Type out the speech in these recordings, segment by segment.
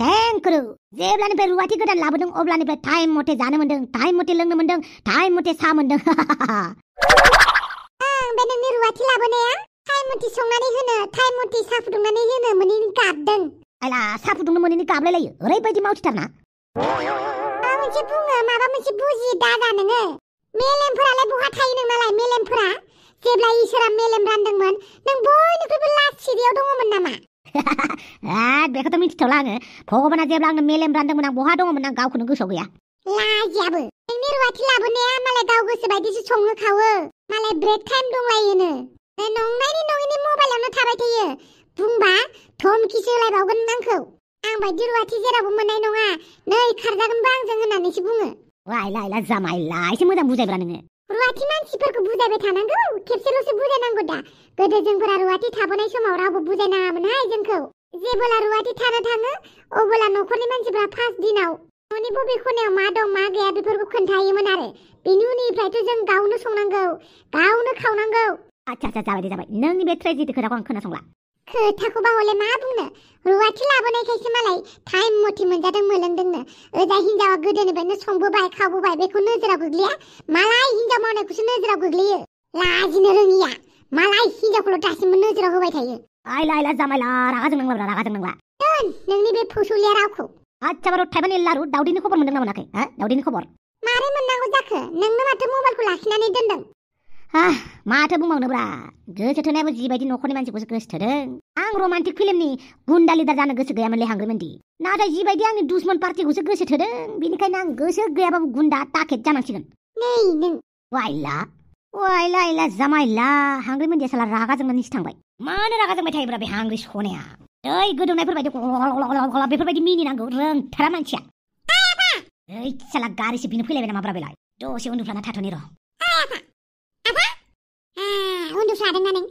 टेंकरु जेब्लानिफ्राय रुवाथि गोदान लाबोदों अब्लानिफ्राय टाइम मथे जानो मोन्दों, टाइम मथे लोंनो मोन्दों, टाइम मथे सा मोन्दों। बे नोंनि रुवाथि लाबोनाया टाइम मथे संनानै होनो, टाइम मथे सा फुदुंनानै होनो मोनैनि गाबदों। आइला सा फुदुंनो मोनैनि गाबलायलायो, ओरैबायदि मावथिथारना। माबा मोनसे बुङो, माबा मोनसे बुजि दाजा नोङो। मेलेमफोरालाय बहा थायो नोंनालाय मेलेमफोरा? जेब्ला इसोरा मेलेम रानदोंमोन नों बयनिख्रुइबो लास्ट सिरियाव दङमोन नामा? बेखौथ' मिथिथ'ला आङो। भगबाना जेब्ला आंनो मेलेम रानदोंमोन आं बहा दङमोन आं गावखौनो गोसोआव गैया। लाजियाबो नोंनि रुवाथि लाबोनाया मालाय गाव गोसो बायदिसो सङो खावो, मालाय ब्रेक टाइम दंलायोनो। नंनायनि नङिनि मबाइलावनो थाबाय थायो। बुंबा धमकिसो होलायबावगोन आंखौ। आं बायदि रुवाथि जेरावबो मोननाय नङा, नै खारजागोनबो आंजों होननानैसो बुङो। लाइला जामाइला एसे मोजां बुजायब्रा नोङो। रुवाथि मानसिफोरखौ बुजायबाय थानांगौ, खेबसेल'सो बुजायनांगौ दा। गोदो जोंफोरा रुवाथि थाबोनाय समाव रावबो बुजायनाङामोनहाय जोंखौ। जेबोला रुवाथि थानो थाङो अबोला न'खरनि मानसिफ्रा फार्स्ट दिनाव न'नि बबे खनायाव मा दं मा गैया बेफोरखौ खोन्थायोमोन आरो। बेनि उननिफ्रायथ' जों गावनो संनांगौ, गावनो खावनांगौ। आच्छा जाबाय नोंनि बे ट्रेजेडि खोथाखौ आं खोनासंला। खोथाखौबा हले मा बुंनो, रुवाथि लाबोनायखायसो मालाय टाइम मथे मोनजादों मोनलोंदोंनो। ओजा हिनजावा गोदोनिफ्रायनो संबोबाय खावबोबाय, बेखौ नोजोराव गोग्लैया। मालाय हिनजाव मावनायखौसो नोजोराव गोग्लैयो। लाजिनो रोङिया मालाय हिनजावखौल' दासिमबो नोजोराव होबाय थायो। आइला जामाइला रागा जोंनांला। दोन नोंनि बे फौसौलिया रावखौ। आच्छा बार' थाइबानि लारु दावदैनि खबर मोनदों ना मोनाखै? दावदैनि खबर मारै मोननांगौ जाखो? नोंनो माथो मबाइलखौ लाखिनानै दोनदों। माथो बुंबावनोब्रा, गोसो थोनायाबो जिबायदि न'खरनि मानसिखौसो गोसो थोदों। आं रमान्टिक फिल्मनि गुन्डा लिडार जानो गोसो गैयामोनलै हांग्रिमोनदि। नाथाय जिबायदि आंनि दुश्मन पार्टिखौसो गोसो थोदों, बेनिखायनो आं गोसो गैयाबाबो गुन्डा टाकेट जानांसिगोन। नै नों वाइला जामाइला हांग्रिमोनदिया साला रागा जोंनानैसो थांबाय। मानो रागा जोंबाय थायोब्रा बे हांग्रि सनाया? दै गोदौनायफोरबायदि गला बेफोरबायदि मिनिनांगौ रोंथारा मानसिया। साला गारिसो बिनो फैलायबाय नामाब्रा बेलाय? दसे उन्दुफ्लाना थाथ'नि र'। उन्दुफ्लादोंना नों?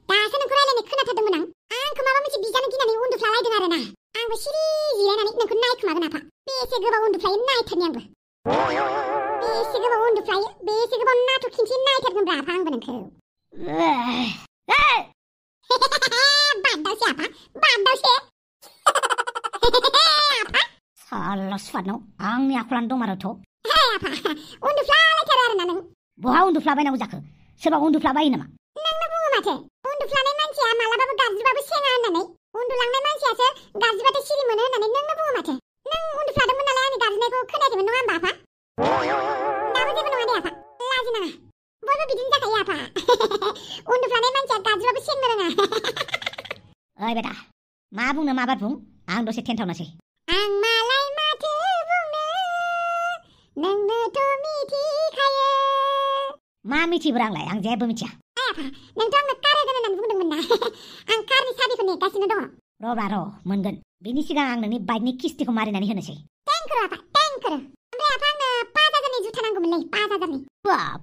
दासो नोंखौ रायलायनाय खोनाथारदोंमोन आं। आंखौ माबा मोनसे बिजानो गिनानै उन्दुफ्लालायदों आरो ना। आंबो सिरि जिरायनानै नोंखौ नायखोमागोन आफा। बेसे गोबाव उन्दुफ्लायो नायथारनि आंबो। बेसे गोबाव उन्दुफ्लायो, बेसे गोबाव नाथु खिनसे नायथारगोनब्रा आफा आंबो नोंखौ। बादावसे आफा, बादावसे। आफा साला सुवादनाव आंनि आखलानो दंमारोथ'। आफा उन्दुफ्लालायथारो आरो ना नों। बहा उन्दुफ्लाबायनांगौ जाखो? सोरबा उन्दुफ्लाबायो नामा? नोंनो बुङो माथो, उन्दुफ्लानाय मानसिया मालाबाबो गाबज्रिबाबो सेङा होननानै। उन्दुलांनाय मानसियासो गाबज्रिबाथाय सिरि मोनो होननानै नोंनो बुङो माथो। नों उन्दुफ्लादोंमोन नालाय आंनि गाबज्रिनायखौ खोनायाखैमोन नङा होमबा आफा? दाबो जेबो नङा दे आफा, लाजिनाङा। बयबो बिदिनो जाखायो आफा। उन्दुफ्लानाय मानसिया गाबज्रिबाबो सेंनो रोङा। ओइ बेटा, मा बुंनो माबार बुं, आं दसे टेन्टावनोसै। आं मालाय माथो बुंनो, नोंनोथ' मिथिखायो। मा मिथिब्रा आंलाय? आं जेबो मिथिया। आफा नोंथ' आंनो कार होगोन होननानै बुंदोंमोन ना। आं कारनि साबिखौ नेगासिनो दङ। र' मोनगोन। बिनि सिगां आं नोंनि बाइकनि किस्तिखौ मारिनानै होनोसै। टेंकरो आफा टेंकरो। ओमफ्राय आफा आंनो 5,000नि जुथा नांगौमोनलै, 5,000नि।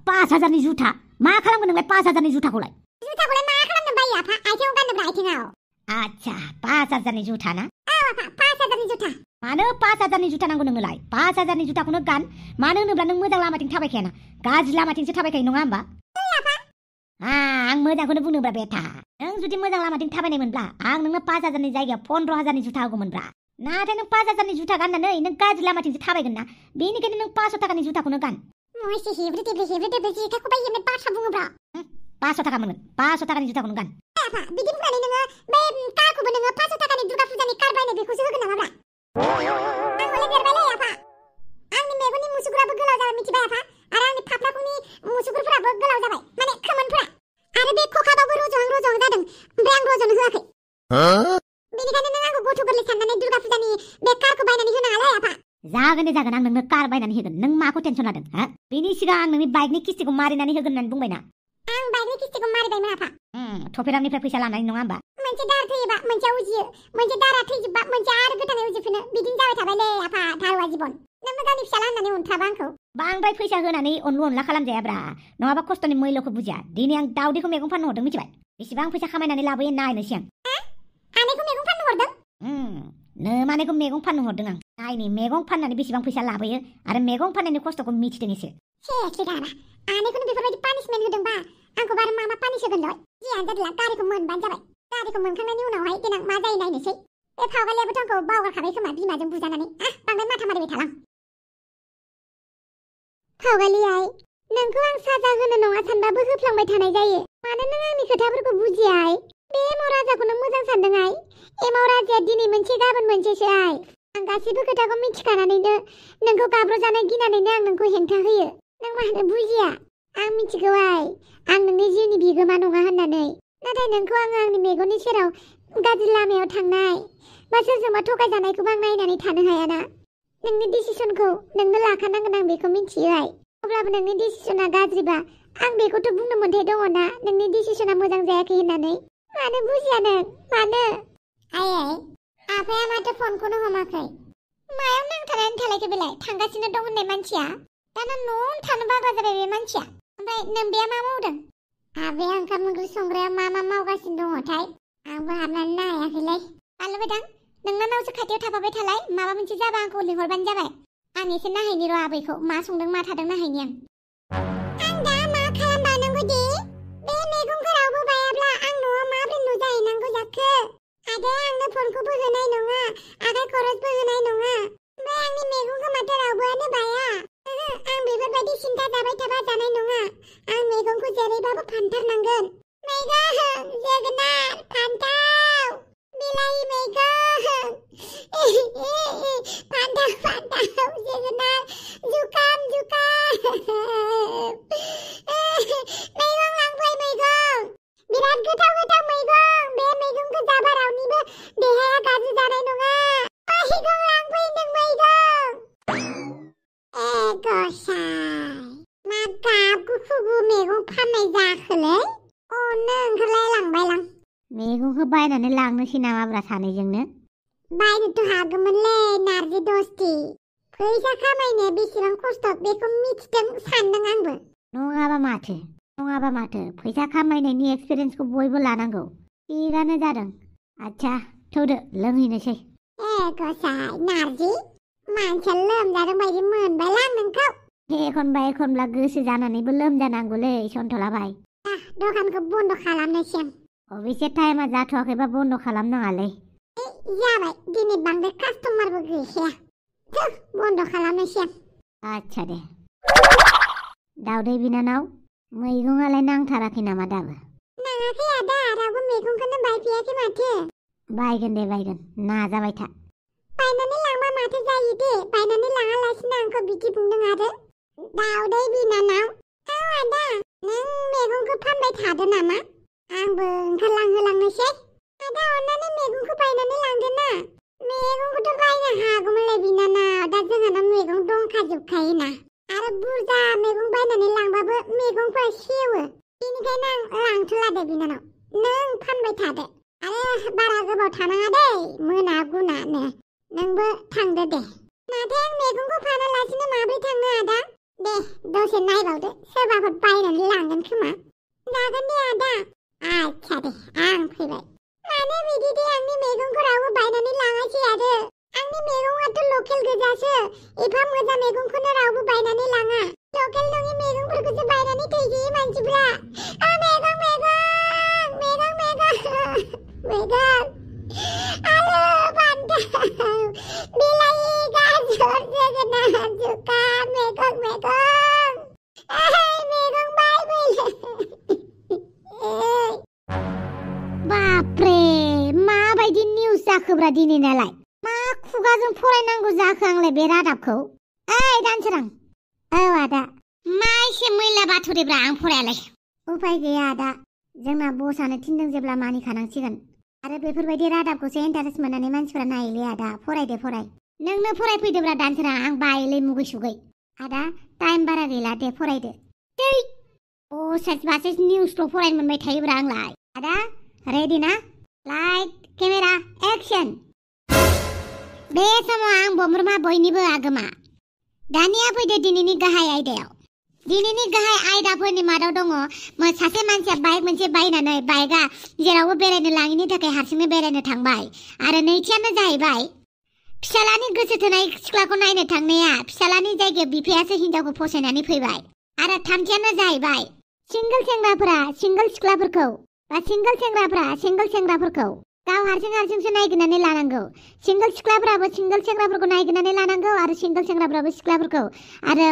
5,000नि जुथा? मा खालामगोन नोंलाय 5,000नि जुथाखौलाय? जुथाखौलाय मा खालामनो बायो आफा? आथिङाव गाननोब्रा आथिङाव। आच्छा 5,000नि जुथा ना? औ आफा 5,000नि जुथा। मानो 5,000नि जुथा नांगौ नोंनोलाय? 5,000नि जुथाखौनो गान। मानो होनोब्ला नों मोजां लामाथिं थाबायखायाना, गाज्रि लामाथिंसो थाबायखायो नङा होमबा? आं मोजांखौनो बुंदोंब्रा बेटा। नों जुदि मोजां लामाथिं थाबायनायमोनब्ला आं नोंनो 5,000नि जायगायाव 15,000नि जुथा होगौमोनब्रा। नाथाय नों 5,000नि जुथा गाननानै नों गाज्रि लामाथिंसो थाबायगोन ना, बेनिखायनो नों 500 थाखानि जुथाखौनो गान। एसे हेब्रे देब्रे जिखाखौ बायनो बाथ्रा बुङोब्रा। 500 थाखा मोनगोन, 500 थाखानि जुथाखौनो गान। आफा बिदि बुंनानै नोङो बे कारखौबो नोङो 500 थाखानि दुर्गा फुजानि कार बायनो बेखौसो होगोन नामाब्रा? आं हले देरबायलै आफा। आंनि मेगननि मुसुगुराबो गोलाव जाबाय मिथिबाय आफा, आरो आंनि फाफ्लाखौनि मुसुगुरफोराबो गोलाव जाबाय, माने खोमोनफोरा। आरो बे खखाबाबो रज'हां जादों, ओमफ्राय आं रज'नो होआखै। बेनिखायनो नों आंखौ गथ' गोरलै साननानै दुर्गा फुजानि बे कारखौ बायनानै होनाङालै आफा। जागोन दे जागोन, आं नोंनो कार बायनानै होगोन। नों माखौ टेनसन लादों? बेनि सिगां आं नोंनि बाइकनि किस्तिखौ मारिनानै होगोन होननानै बुंबायना। आं बाइकनि किस्तिखौ मारिबायमोन आफा। थफेरांनिफ्राय फैसा लानानै नङा होमबा? मोनसे दार थैयोबा मोनसे उजियो, मोनसे दारा थैजोबबा मोनसे आरो गोदानै उजिफिनो, बिदिनो जाबाय थाबायलै आफा धारुवा जिबन। नोंबो गावनि फिसाला होननानै अनथाबा आंखौ। बांद्राय फैसा होनानै अनलु अनला खालामजायाब्रा, नङाबा खस्थ'नि मैल'खौ बुजिया। दिनै आं दावदैखौ मैगं फाननो हरदों मिथिबाय? बेसेबां फैसा खामायनानै लाबोयो नायनोसै आं। आनैखौ मैगं फाननो हरदों? नोमानैखौ मैगं फाननो हरदों आं। नायनि मैगं फाननानै बेसेबां फैसा लाबोयो आरो मैगं फाननायनि खस्थ'खौ मिथिदों एसे। सेसलै दाबा, आनैखौनो बेफोरबायदि पानिसमेन्ट होदोंबा आंखौ बारा मा पानिस होगोन दय? जियानो जादोला गारिखौ मोनबानो जाबाय। गारिखौ मोनखांनायनि उनावहाय देनां मा जायो नायनोसै। बे फावगालियाबोथ' आंखौ बावगारखाबाय खोमा बिमाजों बुजानानै बांद्राय माथा मारिबाय थालां फावगालि आइ नोंखौ आं साजा होनो नङा सानबाबो होफ्लांबाय थानाय जायो मानो नों आंनि खोथाफोरखौ बुजिया आइ बे एमाव राजाखौ नों मोजां सानदों आइ एमाव राजाया दिनै मोनसे गाबोन मोनसेसो आइ आं गासैबो खोथाखौ मिथिखानानैनो नोंखौ गाब्र'जानाय गिनानैनो आं नोंखौ हेंथा होयो नों मानो बुजिया आं मिथिगौ आइ आं नोंनि जिउनि बिगोमा नङा होननानै नाथाय नोंखौ आङो आंनि मेगननि सेराव गाज्रि लामायाव थांनाय बा सोरजोंबा थगायजानायखौबो आं नायनानै थानो हायाना नोंनि डिसिसनखौ नोंनो लाखानांगोन आं बेखौ मिथियो आइ अब्लाबो नोंनि डिसिसना गाज्रिबा आं बेखौथ' बुंनो मोन्थाय दङ ना नोंनि डिसिसना मोजां जायाखै होननानै मानो बुजिया नों मानो आइ आफाया माथो फनखौनो हमाखै मायाव नांथानानै थालायखो बेलाय थांगासिनो दं होननाय मानसिया दाना न'आवनो थानो बाग्रा जाबाय बे मानसिया ओमफ्राय नोंबेया मा मावदों आबेया ओंखाम ओंख्रि संग्रायाव मा मावगासिनो दङथाय आंबो हाबनानै नायाखैलै बालुबायदां नोंनावसो खाथियाव थाफाबाय थालाय माबा मोनसे जाबा आंखौ लिंहरबानो जाबाय आं एसे नायहैनि र' आबैखौ मा संदों मा थादों नायहैनि आं दा मा खालामबावनांगौ दे बे मैगंखौ रावबो बायाब्ला आं न'आव माब्रै नुजाहैनांगौ जाखो आदाया आंनो फनखौबो होनाय नङा आखाइ खरसबो होनाय नङा ओमफ्राय आंनि मैगंखौ माथो रावबोआनो बाया आं बेफोरबायदि सिन्था जाबाय थाबा जानाय नङा आं मैगंखौ जेरैबाबो फानथारनांगोन मैगं जोगोनार फान्थाव बिलाहि मैगं फान्थाव जोगोनार जुखाम मैगं लांफै मैगं बिराद गोथाव मैगं बे मैगंखौ जाबा रावनिबो देहाया गाज्रि जानाय नङा मैगं लांफै नों मैगं गसाय मा गाब गुफुगु मैगं फाननाय जाखोलै अनो ओंखारलायलांबाय लां मैगंखौ बायनानै लांनोसै नामाब्रा सानैजोंनो बायनोथ' हागौमोनलै नारजि दस्ति फैसा खामायनो बेसेबां खस्थ' बेखौ मिथिदों सानदों आंबो नङाबा माथो फैसा खामायनायनि एक्सपिरियेन्सखौ बयबो लानांगौ थिगानो जादों आच्छा थौदो लोंहैनोसै गसाय नारजि मानसिया लोमजादों बायदि मोनबायलां नोंखौ एखनब्ला गोसो जानानैबो लोमजानांगौलै सन्थलाबाय दखानखौ बन्द' खालामनोसै आं अबेसे टाइमा जाथ'वाखैबा बन्द' खालामनाङालै जाबाय दिनै बांद्राय कास्टमारबो गैखाया बन्द' खालामनोसै आं आच्छा दे दावदै बिनानाव मैगंआलाय नांथाराखै नामा दाबो नाङाखै आदा रावबो मैगंखौनो बायफैयाखै माथो बायगोन नाजाबाय था बायनानै लांबा माथो जायो दे बायनानै लाङालासिनो आंखौ बिदि बुंदों आरो दावदै बिनानाव औ आदा नों मैगंखौ फानबाय थादो नामा आंबो ओंखारलांहोलांनोसै आदा अननानै मैगंखौ बायनानै लांदो ना मैगंखौथ' बायनो हागौमोनलै बिनानाव दा जोंहानाव मैगं दंखाजोबखायोना आरो बुरजा मैगं बायनानै लांबाबो मैगंफोरा सेवो बेनिखायनो आं लांथ'ला दे बिनानाव नों फानबाय थादो आरो बारा गोबाव थानाङा दै मोना गुनानो नोंबो थांदो दे नाथाय आं मैगंखौ फानालासिनो माब्रै थांनो आदा दे दसे नायबावदो सोरबाफोर बायनानै लांगोन खोमा जागोन दे आदा आच्छा दे आं फैबाय मानो बिदि दे आंनि मैगंखौ रावबो बायनानै लाङासै आरो आंनि मैगङाथ' लकेल गोजासो एफा मोजां मैगंखौनो रावबो बायनानै लाङा लकेल नङि मैगंफोरखौसो बायनानै थैजोयो मानसिफ्रा मैगं आलु फान्थाव बिलाहि गाजर जोगोनार जुखाम मैगं बायफैलै बापरे माबायदि निउस जाखोब्रा दिनैनालाय मा खुगाजों फरायनांगौ जाखो आंलाय बे रादाबखौ ओइ दानसोरां औ आदा मा एसे मैला बाथुरिब्रा आं फरायालाय उपाय गैया आदा जोंना बसआनो थिनदों जेब्ला मानिखानांसिगोन आरो बेफोरबायदि रादाबखौसो इन्टारेस्ट मोननानै मानसिफ्रा नायोलै आदा फराय नोंनो फरायफैदोब्रा दानसोरां आं बायोलै मुगै सुगै आदा टाइम बारा गैला दे फरायदो साइस बासाइस निउसल' फरायनो मोनबाय थायोब्रा आंलाय आदा रेडि ना लाइट केमेरा एक्सन बे समाव आं बमरुमा बयनिबो आगोमा दानिया फैदो दिनैनि गाहाय आयदायाव दिनैनि गाहाय आयदाफोरनि मादाव दङ सासे मानसिया बाइक मोनसे बायनानै बाइकआ जेरावबो बेरायनो लाङिनि थाखाय हारसिंनो बेरायनो थांबाय आरो नैथियानो जाहैबाय फिसालानि गोसो थोनाय सिख्लाखौ नायनो थांनाया फिसालानि जायगायाव बिफायासो हिनजावखौ फसायनानै फैबाय आरो थामथियानो जाहैबाय सिंगोल सेंग्राफोरा सिंगोल सिख्लाफोरखौ बा सिंगोल सेंग्राफोरा सिंगोल सेंग्राफोरखौ गाव हारसिंसो नायगिरनानै लानांगौ सिंगल सिख्लाफोराबो सिंगल सेंग्राफोरखौ नायगिरनानै लानांगौ आरो सिंगल सेंग्राफोराबो सिख्लाफोरखौ आरो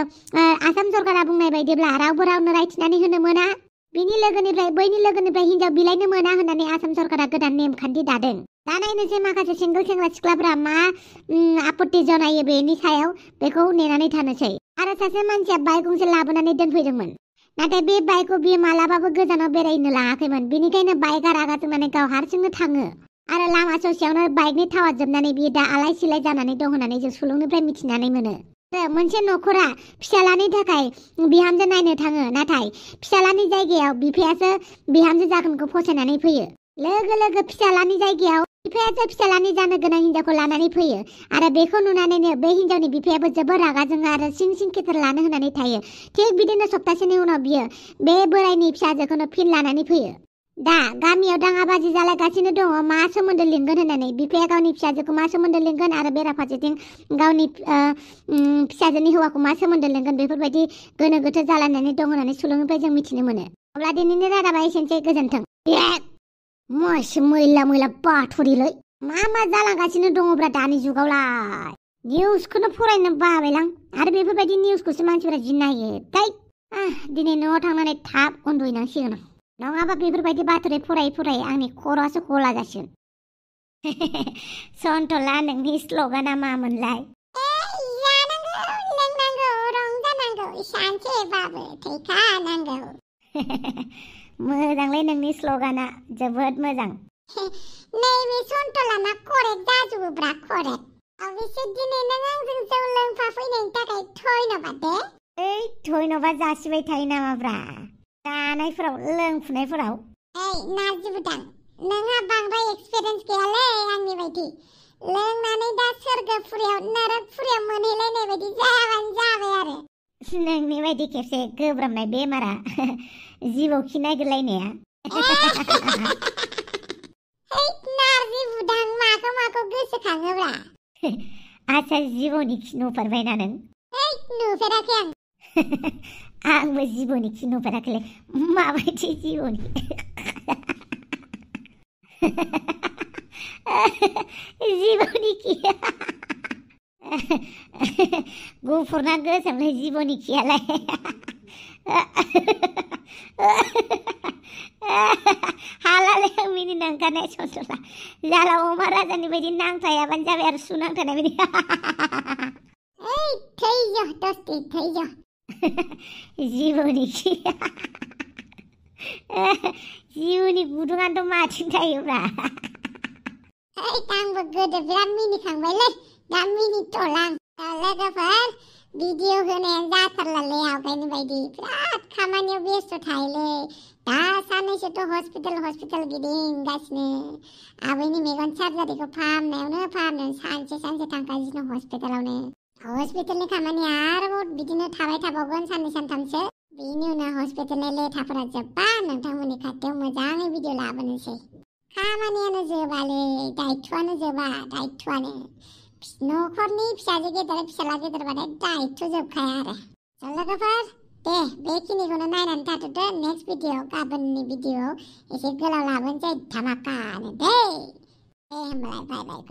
आसाम सरकारा बुंनाय बायदिब्ला रावबो रावनो रायथिनानै होनो मोना बिनि लोगोनिफ्राय बैनि लोगोनिफ्राय हिनजाव बिलाइनो मोना होननानै आसाम सरकारा गोदान नेमखान्थि दादों दा नायनोसै माखासे सिंगल सेंग्रा सिख्लाफोरा मा आपत्ति जनायो बेनि सायाव बेखौ नेनानै थानोसै आरो सासे मानसिया बाइक गंसे लाबोनानै दोनफैदोंमोन नाथाय बे बाइकखौ बियो मालाबाबो गोजानाव बेरायनो लाङाखैमोन बेनिखायनो बाइकआ रागा जोंनानै गाव हारसिंनो थाङो आरो लामा ससेयावनो बाइकनि थावा जोबनानै बियो दा आलाय सिलाय जानानै दं होननानै जों सुलुंनिफ्राय मिथिनानै मोनो मोनसे नखरा फिसालानि थाखाय बिहामजो नायनो थाङो नाथाय फिसालानि जायगायाव बिफायासो बिहामजो जागोनखौ फसायनानै फैयो लोगो लोगो फिसालानि जायगायाव बिफायासो फिसालानि जानो गोनां हिनजावखौ लानानै फैयो आरो बेखौ नुनानैनो बे हिनजावनि बिफायाबो जोबोर रागा जोङो आरो सिं सिं खेथर लानो होननानै थायो थिग बिदिनो सप्तासेनि उनाव बियो बे बोरायनि फिसाजोखौनो फिन लानानै फैयो दा गामियाव दाङाबाजि जालायगासिनो दङ मा सोमोन्दो लिंगोन होननानै बिफाया गावनि फिसाजोखौ मा सोमोन्दो लिंगोन आरो बेराफारसेथिं गावनि फिसाजोनि हौवाखौ मा सोमोन्दो लिंगोन बेफोरबायदि गोनो गोथो जालायनानै दं होननानै सुलुंनिफ्राय जों मिथिनो मोनो अब्ला दिनैनि रादाबा एसेनोसै गोजोन्थों मासे मैला मैला बाथरिलै मा जालांगासिनो दङब्रा दानि जुगावलाय निउसखौनो फरायनो बाबायलां आरो बेफोरबायदि निउसखौसो मानसिफोरा जि नायो दिनै न'आव थांनानै थाब उन्दुहैनांसिगोन नङाबा बेफोरबायदि बाथरि फरायै आंनि खर'आसो गला जासिगोन सन्थला नोंनि स्ल'गाना मामोनलाय जानांगौ लोंनांगौ रंजानांगौ सानसेबाबो थैखानांगौ मोजांलै नोंनि स्ल'गाना जोबोद मोजां नैबे सन्थलाना करेक्ट जाजोबोब्रा करेक्ट अबेसे दिनै नों आंजों जौ लोंफाफैनायनि थाखाय धन्यबाद दे धन्यबाद जासिबाय थायो नामाब्रा जानायफोराव लोंफुनायफोराव नारजि बुदां नोंहा बांद्राय एक्सपिरियेन्स गैयालै आंनि बायदि लोंनानै दा सोरगोफुरियाव नरकफुरियाव मोनहैलायनाय बायदि जाबानो जाबाय आरो नोंनि बायदि खेबसे गोब्राबनाय बेमारा जिबौ खि नागिरलायनाया नारजि बुदां माखौ गोसोखाङोब्रा आच्छा जिबौनि खि नुफेरबायना नों नुफेराखै आं आंबो जिबौनि खि नुफेराखैलै माबायदि जिबौनि जिबौनि खि गुफुर ना गोसोमलै जिबौनि खियालाय हालालै आं मिनिनो ओंखारनाय ससला जाला अमा राजानि बायदि नांथायाबानो जाबाय आरो सुनांथानाय बायदि थैज दस्ति थैज जिबौनि खि जिबौनि गुदुङानोथ' माथिं थायोब्रा आंबो गोदो बिराद मिनिखांबायलै दा मिनिथ'ला लोगोफोर भिडिअ होनायानो जाथारलालै आवगायनि बायदि बिराद खामानियाव बेस्थ' थायोलै दा साननैसोथ' हस्पिटाल गिदिंगासिनो आबैनि मेगन सार्जारिखौ फाहामनायावनो सानसे थांगासिनो हस्पिटालावनो हस्पिटालनि खामानिया आरोबाव बिदिनो थाबाय थाबावगोन साननै सानथामसो बेनि उनाव हस्पिटालनि लेथाफोरा जोब्बा नोंथांमोननि खाथियाव मोजाङै भिडिअ लाबोनोसै खामानियानो जोबालै दायित्वआनो जोबा दायित्वआनो न'खरनि फिसाजो गेदेर फिसाला गेदेरबाथाय दायित्व जोबखाया आरो लोगोफोर दे बेखिनिखौनो नायनानै थाथ'दो नेक्स्ट भिडिअ गाबोननि भिडिअ एसे गोलाव लाबोनोसै धामाकानो दे होमबालाय बाय बाय।